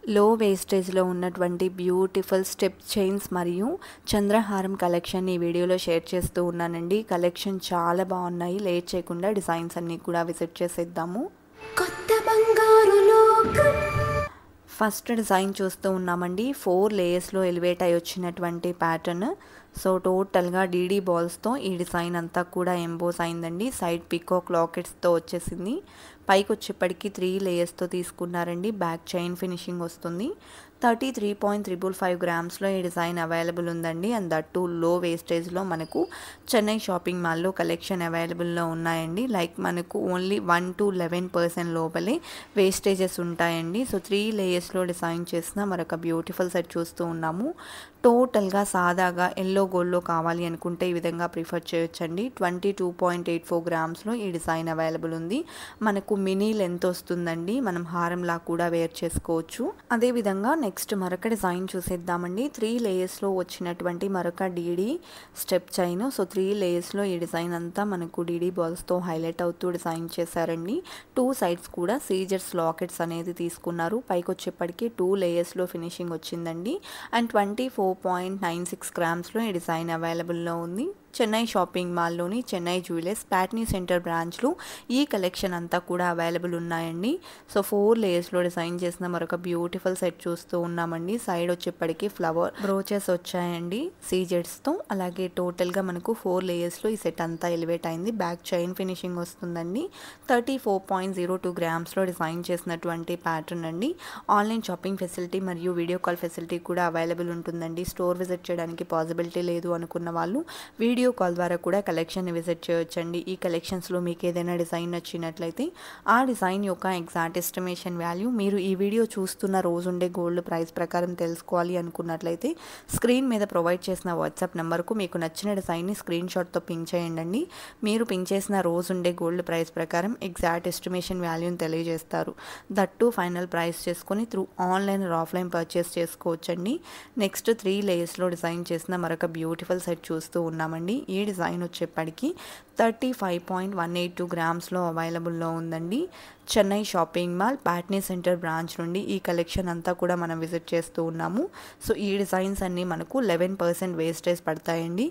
లో వేస్టేజ్లో ఉన్నటువంటి beautiful step chains మరియు చంద్రహారం కలెక్షన్ ఈ వీడియోలో షేర్ చేస్తూ ఉన్నానండి. కలెక్షన్ చాలా బాగున్నాయి. లేట్ చేయకుండా డిజైన్స్ అన్నీ కూడా విజిట్ చేసేద్దాము. కొత్త బంగారు లోకం. ఫస్ట్ డిజైన్ చూస్తూ ఉన్నామండి. 4 లేయర్స్లో ఎలివేట్ అయి వచ్చినటువంటి ప్యాటర్న్. సో టోటల్గా డీడీ బాల్స్తో ఈ డిజైన్ అంతా కూడా ఎంబోస్ అయిందండి. సైడ్ పికాక్ లాకెట్స్తో వచ్చేసింది. పైకి వచ్చేప్పటికి 3 లేయర్స్తో తీసుకున్నారండి. బ్యాక్ చైన్ ఫినిషింగ్ వస్తుంది. 33.555 గ్రామ్స్లో ఈ డిజైన్ అవైలబుల్ ఉందండి. అండ్ దట్ టు లో వేస్టేజ్లో మనకు చెన్నై షాపింగ్ మాల్లో కలెక్షన్ అవైలబుల్లో ఉన్నాయండి. లైక్ మనకు ఓన్లీ 1 to 11% లోపలే వేస్టేజెస్ ఉంటాయండి. సో 3 లేయర్స్లో డిజైన్ చేసిన మరొక బ్యూటిఫుల్ సెట్ చూస్తూ ఉన్నాము. టోటల్గా సాదాగా ఎల్లో గోల్డ్లో కావాలి అనుకుంటే ఈ విధంగా ప్రిఫర్ చేయొచ్చండి. 22.84 గ్రామ్స్లో ఈ డిజైన్ అవైలబుల్ ఉంది. మనకు మినీ లెంత్ వస్తుందండి. మనం హారంలా కూడా వేర్ చేసుకోవచ్చు. అదేవిధంగా నెక్స్ట్ మరొక డిజైన్ చూసేద్దామండి. 3 లేయర్స్లో వచ్చినటువంటి మరొక డీడీ స్టెప్ చైన్. సో 3 లేయర్స్లో ఈ డిజైన్ అంతా మనకు డీడీ బాల్స్తో హైలైట్ అవుతూ డిజైన్ చేశారండి. 2 సైడ్స్ కూడా సీజర్స్ లాకెట్స్ అనేది తీసుకున్నారు. పైకి వచ్చేప్పటికి 2 లేయర్స్లో ఫినిషింగ్ వచ్చిందండి. అండ్ 24.96 గ్రామ్స్లో ఈ డిజైన్ అవైలబుల్లో ఉంది. చెన్నై షాపింగ్ మాల్లోని చెన్నై జ్యువెలర్స్ ప్యాట్నీ సెంటర్ బ్రాంచ్లో ఈ కలెక్షన్ అంతా కూడా అవైలబుల్ ఉన్నాయండి. సో 4 లేయర్స్లో డిజైన్ చేసిన మరొక బ్యూటిఫుల్ సెట్ చూస్తూ ఉన్నామండి. సైడ్ వచ్చేప్పటికి ఫ్లవర్ బ్రోచెస్ వచ్చాయండి సీజెడ్స్తో. అలాగే టోటల్గా మనకు 4 లేయర్స్లో ఈ సెట్ అంతా ఎలివేట్ అయింది. బ్యాక్ చైన్ ఫినిషింగ్ వస్తుందండి. 34.02 గ్రామ్స్లో డిజైన్ చేసినటువంటి ప్యాటర్న్ అండి. ఆన్లైన్ షాపింగ్ ఫెసిలిటీ మరియు వీడియో కాల్ ఫెసిలిటీ కూడా అవైలబుల్ ఉంటుందండి. స్టోర్ విజిట్ చేయడానికి పాసిబిలిటీ లేదు అనుకున్న వాళ్ళు వీడియో కాల్ ద్వారా కూడా కలెక్షన్ని విజిట్ చేయొచ్చండి. ఈ కలెక్షన్స్లో మీకు ఏదైనా డిజైన్ నచ్చినట్లయితే ఆ డిజైన్ యొక్క ఎగ్జాక్ట్ ఎస్టిమేషన్ వాల్యూ మీరు ఈ వీడియో చూస్తున్న రోజుండే గోల్డ్ ప్రైస్ ప్రకారం తెలుసుకోవాలి అనుకున్నట్లయితే స్క్రీన్ మీద ప్రొవైడ్ చేసిన వాట్సాప్ నెంబర్కు మీకు నచ్చిన డిజైన్ని స్క్రీన్ షాట్తో పింక్ చేయండి. మీరు పింక్ చేసిన రోజుండే గోల్డ్ ప్రైస్ ప్రకారం ఎగ్జాక్ట్ ఎస్టిమేషన్ వాల్యూని తెలియజేస్తారు. దట్టు ఫైనల్ ప్రైస్ చేసుకొని through online or offline purchase చేసుకోవచ్చండి. నెక్స్ట్ 3 లేయర్స్లో డిజైన్ చేసిన మరొక బ్యూటిఫుల్ సెట్ చూస్తూ ఉన్నామండి. ఈ డిజైన్ వచ్చేప్పటికి 35.182 గ్రామ్స్లో అవైలబుల్లో ఉందండి. Chennai shopping mall Patny centre branch నుండి ఈ కలెక్షన్ అంతా కూడా మనం విజిట్ చేస్తూ ఉన్నాము. సో ఈ డిజైన్స్ అన్నీ మనకు 11% వేస్టేజ్ పడతాయండి.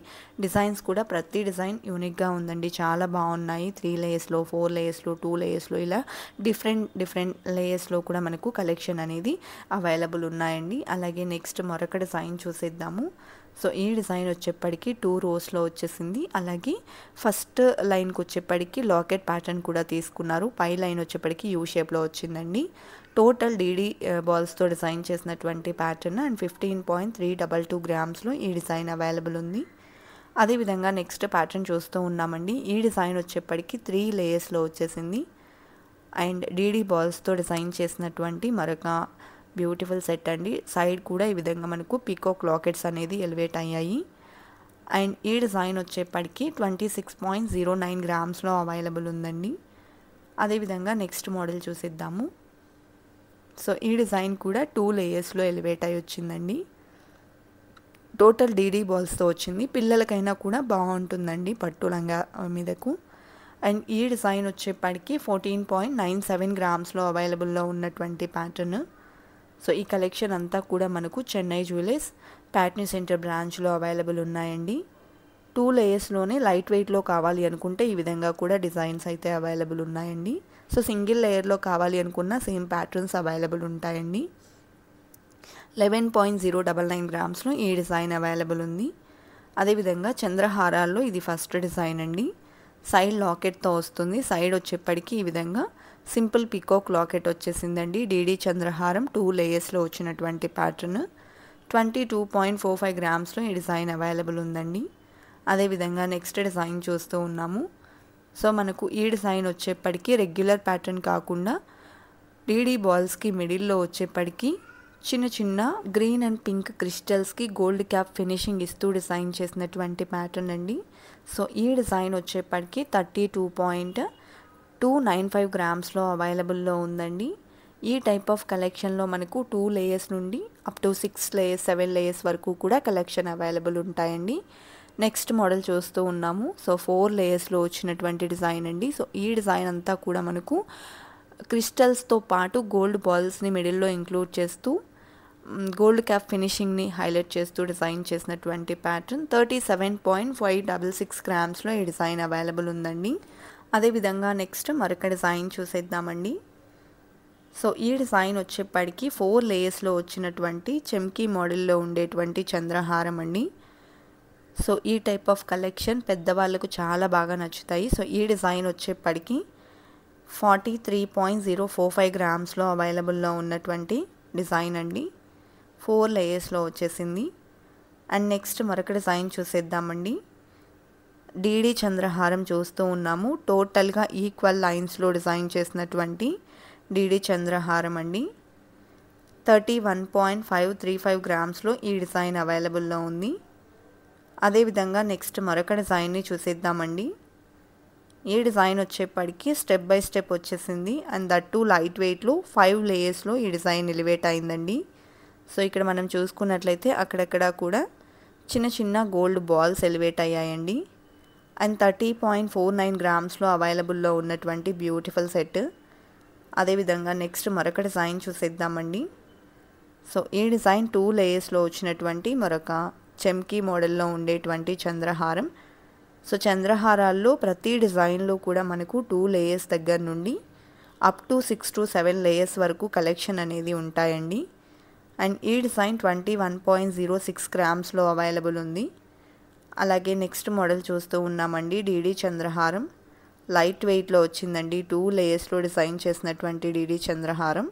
డిజైన్స్ కూడా ప్రతి డిజైన్ యూనిక్గా ఉందండి. చాలా బాగున్నాయి. 3 లేయర్స్లో, 4 లేయర్స్లో, 2 లేయర్స్లో ఇలా డిఫరెంట్ లేయర్స్లో కూడా మనకు కలెక్షన్ అనేది అవైలబుల్ ఉన్నాయండి. అలాగే నెక్స్ట్ మరొక డిజైన్ చూసేద్దాము. సో ఈ డిజైన్ వచ్చేప్పటికి 2 రోస్లో వచ్చేసింది. అలాగే ఫస్ట్ లైన్కి వచ్చేప్పటికి లాకెట్ ప్యాటర్న్ కూడా తీసుకున్నారు. పై లైన్ వచ్చేప్పటికి యూ షేప్లో వచ్చిందండి. టోటల్ డీడీ బాల్స్తో డిజైన్ చేసినటువంటి ప్యాటర్న్ అండ్ 15.322 గ్రామ్స్లో ఈ డిజైన్ అవైలబుల్ ఉంది. అదేవిధంగా నెక్స్ట్ ప్యాటర్న్ చూస్తూ ఉన్నామండి. ఈ డిజైన్ వచ్చేప్పటికి 3 లేయర్స్లో వచ్చేసింది. అండ్ డీడీ బాల్స్తో డిజైన్ చేసినటువంటి మరొక బ్యూటిఫుల్ సెట్ అండి. సైడ్ కూడా ఈ విధంగా మనకు పీకాక్ లాకెట్స్ అనేది ఎలివేట్ అయ్యాయి. అండ్ ఈ డిజైన్ వచ్చేప్పటికి 26.09 గ్రామ్స్లో అవైలబుల్ ఉందండి. అదేవిధంగా నెక్స్ట్ మోడల్ చూసిద్దాము. సో ఈ డిజైన్ కూడా 2 లేయర్స్లో ఎలివేట్ అయి వచ్చిందండి. టోటల్ డీడీ బాల్స్తో వచ్చింది. పిల్లలకైనా కూడా బాగుంటుందండి పట్టు లంగా మీదకు. అండ్ ఈ డిజైన్ వచ్చేప్పటికి 14.97 గ్రామ్స్లో అవైలబుల్లో ఉన్నటువంటి ప్యాటర్న్. సో ఈ కలెక్షన్ అంతా కూడా మనకు చెన్నై జ్యువెలర్స్ ప్యాట్నీ సెంటర్ బ్రాంచ్లో అవైలబుల్ ఉన్నాయండి. 2 లేయర్స్లోనే లైట్ వెయిట్లో కావాలి అనుకుంటే ఈ విధంగా కూడా డిజైన్స్ అయితే అవైలబుల్ ఉన్నాయండి. సో సింగిల్ లేయర్లో కావాలి అనుకున్న సేమ్ ప్యాటర్న్స్ అవైలబుల్ ఉంటాయండి. 11.099 గ్రామ్స్లో ఈ డిజైన్ అవైలబుల్ ఉంది. అదేవిధంగా చంద్రహారాల్లో ఇది ఫస్ట్ డిజైన్ అండి. సైడ్ లాకెట్తో వస్తుంది. సైడ్ వచ్చేప్పటికి ఈ విధంగా సింపుల్ పికాక్ లాకెట్ వచ్చేసిందండి. డీడీ చంద్రహారం 2 లేయర్స్లో వచ్చినటువంటి ప్యాటర్న్. 22.45 గ్రామ్స్లో ఈ డిజైన్ అవైలబుల్ ఉందండి. అదేవిధంగా నెక్స్ట్ డిజైన్ చూస్తూ ఉన్నాము. సో మనకు ఈ డిజైన్ వచ్చేప్పటికి రెగ్యులర్ ప్యాటర్న్ కాకుండా డీడీ బాల్స్కి మిడిల్లో వచ్చేప్పటికి చిన్న చిన్న గ్రీన్ అండ్ పింక్ క్రిస్టల్స్కి గోల్డ్ క్యాప్ ఫినిషింగ్ ఇస్తూ డిజైన్ చేసినటువంటి ప్యాటర్న్ అండి. సో ఈ డిజైన్ వచ్చేప్పటికి 32.295 గ్రామ్స్లో అవైలబుల్లో ఉందండి. ఈ టైప్ ఆఫ్ కలెక్షన్లో మనకు 2 లేయర్స్ నుండి అప్ టు 6 లేయర్స్ 7 లేయర్స్ వరకు కూడా కలెక్షన్ అవైలబుల్ ఉంటాయండి. నెక్స్ట్ మోడల్ చూస్తూ ఉన్నాము. సో 4 లేయర్స్లో వచ్చినటువంటి డిజైన్ అండి. సో ఈ డిజైన్ అంతా కూడా మనకు క్రిస్టల్స్తో పాటు గోల్డ్ బాల్స్ని మిడిల్లో ఇంక్లూడ్ చేస్తూ గోల్డ్ క్యాప్ ఫినిషింగ్ని హైలైట్ చేస్తూ డిజైన్ చేసినటువంటి ప్యాటర్న్. 37.566 గ్రామ్స్లో ఈ డిజైన్ అవైలబుల్ ఉందండి. అదేవిధంగా నెక్స్ట్ మరొక డిజైన్ చూసేద్దామండి. సో ఈ డిజైన్ వచ్చేప్పటికి 4 లేయర్స్లో వచ్చినటువంటి చెమ్కీ మోడల్లో ఉండేటువంటి చంద్రహారం అండి. సో ఈ టైప్ ఆఫ్ కలెక్షన్ పెద్దవాళ్ళకు చాలా బాగా నచ్చుతాయి. సో ఈ డిజైన్ వచ్చేప్పటికి 43.045 గ్రామ్స్లో అవైలబుల్లో ఉన్నటువంటి డిజైన్ అండి. 4 లేయర్స్లో వచ్చేసింది. అండ్ నెక్స్ట్ మరొక డిజైన్ చూసేద్దామండి. డీడీ చంద్రహారం చూస్తూ ఉన్నాము. టోటల్గా ఈక్వల్ లైన్స్లో డిజైన్ చేసినటువంటి డీడీ చంద్రహారం అండి. 31.535 గ్రామ్స్లో ఈ డిజైన్ అవైలబుల్లో ఉంది. అదేవిధంగా నెక్స్ట్ మరొక డిజైన్ని చూసేద్దామండి. ఈ డిజైన్ వచ్చేప్పటికి స్టెప్ బై స్టెప్ వచ్చేసింది. అండ్ దట్ టు లైట్ వెయిట్లో 5 లేయర్స్లో ఈ డిజైన్ ఎలివేట్ అయిందండి. సో ఇక్కడ మనం చూసుకున్నట్లయితే అక్కడక్కడ కూడా చిన్న చిన్న గోల్డ్ బాల్స్ ఎలివేట్ అయ్యాయండి. అండ్ 30.49 గ్రామ్స్లో అవైలబుల్లో ఉన్నటువంటి బ్యూటిఫుల్ సెట్. అదేవిధంగా నెక్స్ట్ మరొక డిజైన్ చూసేద్దామండి. సో ఈ డిజైన్ 2 లేయర్స్లో వచ్చినటువంటి మరొక చెమ్కీ మోడల్లో ఉండేటువంటి చంద్రహారం. సో చంద్రహారాల్లో ప్రతి డిజైన్లో కూడా మనకు 2 లేయర్స్ దగ్గర నుండి అప్ టు 6 to 7 లేయర్స్ వరకు కలెక్షన్ అనేది ఉంటాయండి. అండ్ ఈ డిజైన్ 21.06 గ్రామ్స్లో అవైలబుల్ ఉంది. అలాగే నెక్స్ట్ మోడల్ చూస్తూ ఉన్నామండి. డీడీ చంద్రహారం లైట్ వెయిట్లో వచ్చిందండి. 2 లేయర్స్లో డిజైన్ చేసినటువంటి డీడీ చంద్రహారం.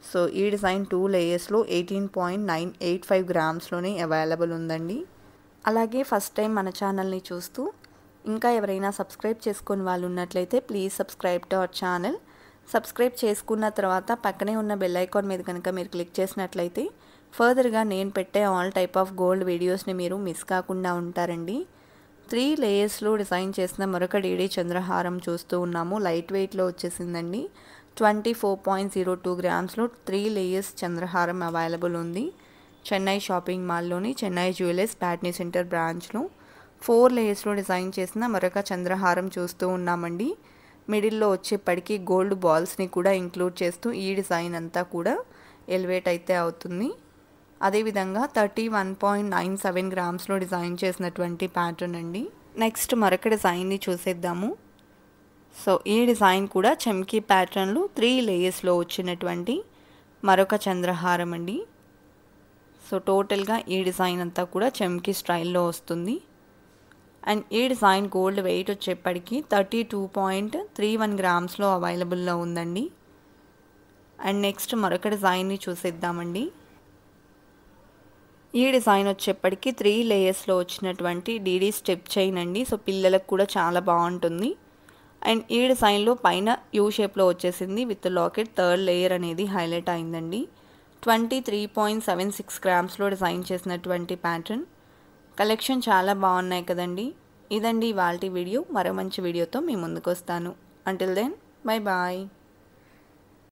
సో ఈ డిజైన్ 2 లేయర్స్లో 18.985 గ్రామ్స్లోనే అవైలబుల్ ఉందండి. అలాగే ఫస్ట్ టైం మన ఛానల్ని చూస్తూ ఇంకా ఎవరైనా సబ్స్క్రైబ్ చేసుకుని వాళ్ళు ఉన్నట్లయితే please subscribe to our channel. Subscribe చేసుకున్న తర్వాత పక్కనే ఉన్న బెల్ ఐకాన్ మీద కనుక మీరు క్లిక్ చేసినట్లయితే ఫర్దర్గా నేను పెట్టే ఆల్ టైప్ ఆఫ్ గోల్డ్ వీడియోస్ని మీరు మిస్ కాకుండా ఉంటారండి. 3 లేయర్స్లో డిజైన్ చేసిన మరొక డీడీ చంద్రహారం చూస్తూ ఉన్నాము. లైట్ వెయిట్లో వచ్చేసిందండి. 24.02 గ్రామ్స్లో 3 లేయర్స్ చంద్రహారం అవైలబుల్ ఉంది. చెన్నై షాపింగ్ మాల్లోని చెన్నై జ్యువెలర్స్ ప్యాట్నీ సెంటర్ బ్రాంచ్లో 4 లేయర్స్లో డిజైన్ చేసిన మరొక చంద్రహారం చూస్తూ ఉన్నామండి. మిడిల్లో వచ్చేప్పటికి గోల్డ్ బాల్స్ని కూడా ఇంక్లూడ్ చేస్తూ ఈ డిజైన్ అంతా కూడా ఎలివేట్ అయితే అవుతుంది. అదేవిధంగా 31.97 గ్రామ్స్లో డిజైన్ చేసినటువంటి ప్యాటర్న్ అండి. నెక్స్ట్ మరొక డిజైన్ని చూసేద్దాము. సో ఈ డిజైన్ కూడా చెమ్కీ ప్యాటర్న్లో 3 లేయర్స్లో వచ్చినటువంటి మరొక చంద్రహారం అండి. సో టోటల్గా ఈ డిజైన్ అంతా కూడా చెమ్కీ స్టైల్లో వస్తుంది. అండ్ ఈ డిజైన్ గోల్డ్ వెయిట్ వచ్చేప్పటికి 32.31 గ్రామ్స్లో అవైలబుల్లో ఉందండి. అండ్ నెక్స్ట్ మరొక డిజైన్ని చూసేద్దామండి. ఈ డిజైన్ వచ్చేప్పటికి 3 లేయర్స్లో వచ్చినటువంటి డీడీ స్టెప్ చైన్ అండి. సో పిల్లలకు కూడా చాలా బాగుంటుంది. అండ్ ఈ డిజైన్లో పైన యూ షేప్లో వచ్చేసింది విత్ లాకెట్. 3rd లేయర్ అనేది హైలైట్ అయిందండి. 23.76 గ్రామ్స్లో డిజైన్ చేసినటువంటి ప్యాటర్న్. కలెక్షన్ చాలా బాగున్నాయి కదండి. ఇదండి ఇవాల్టి వీడియో. మరో మంచి వీడియోతో మీ ముందుకు వస్తాను. Until then bye bye.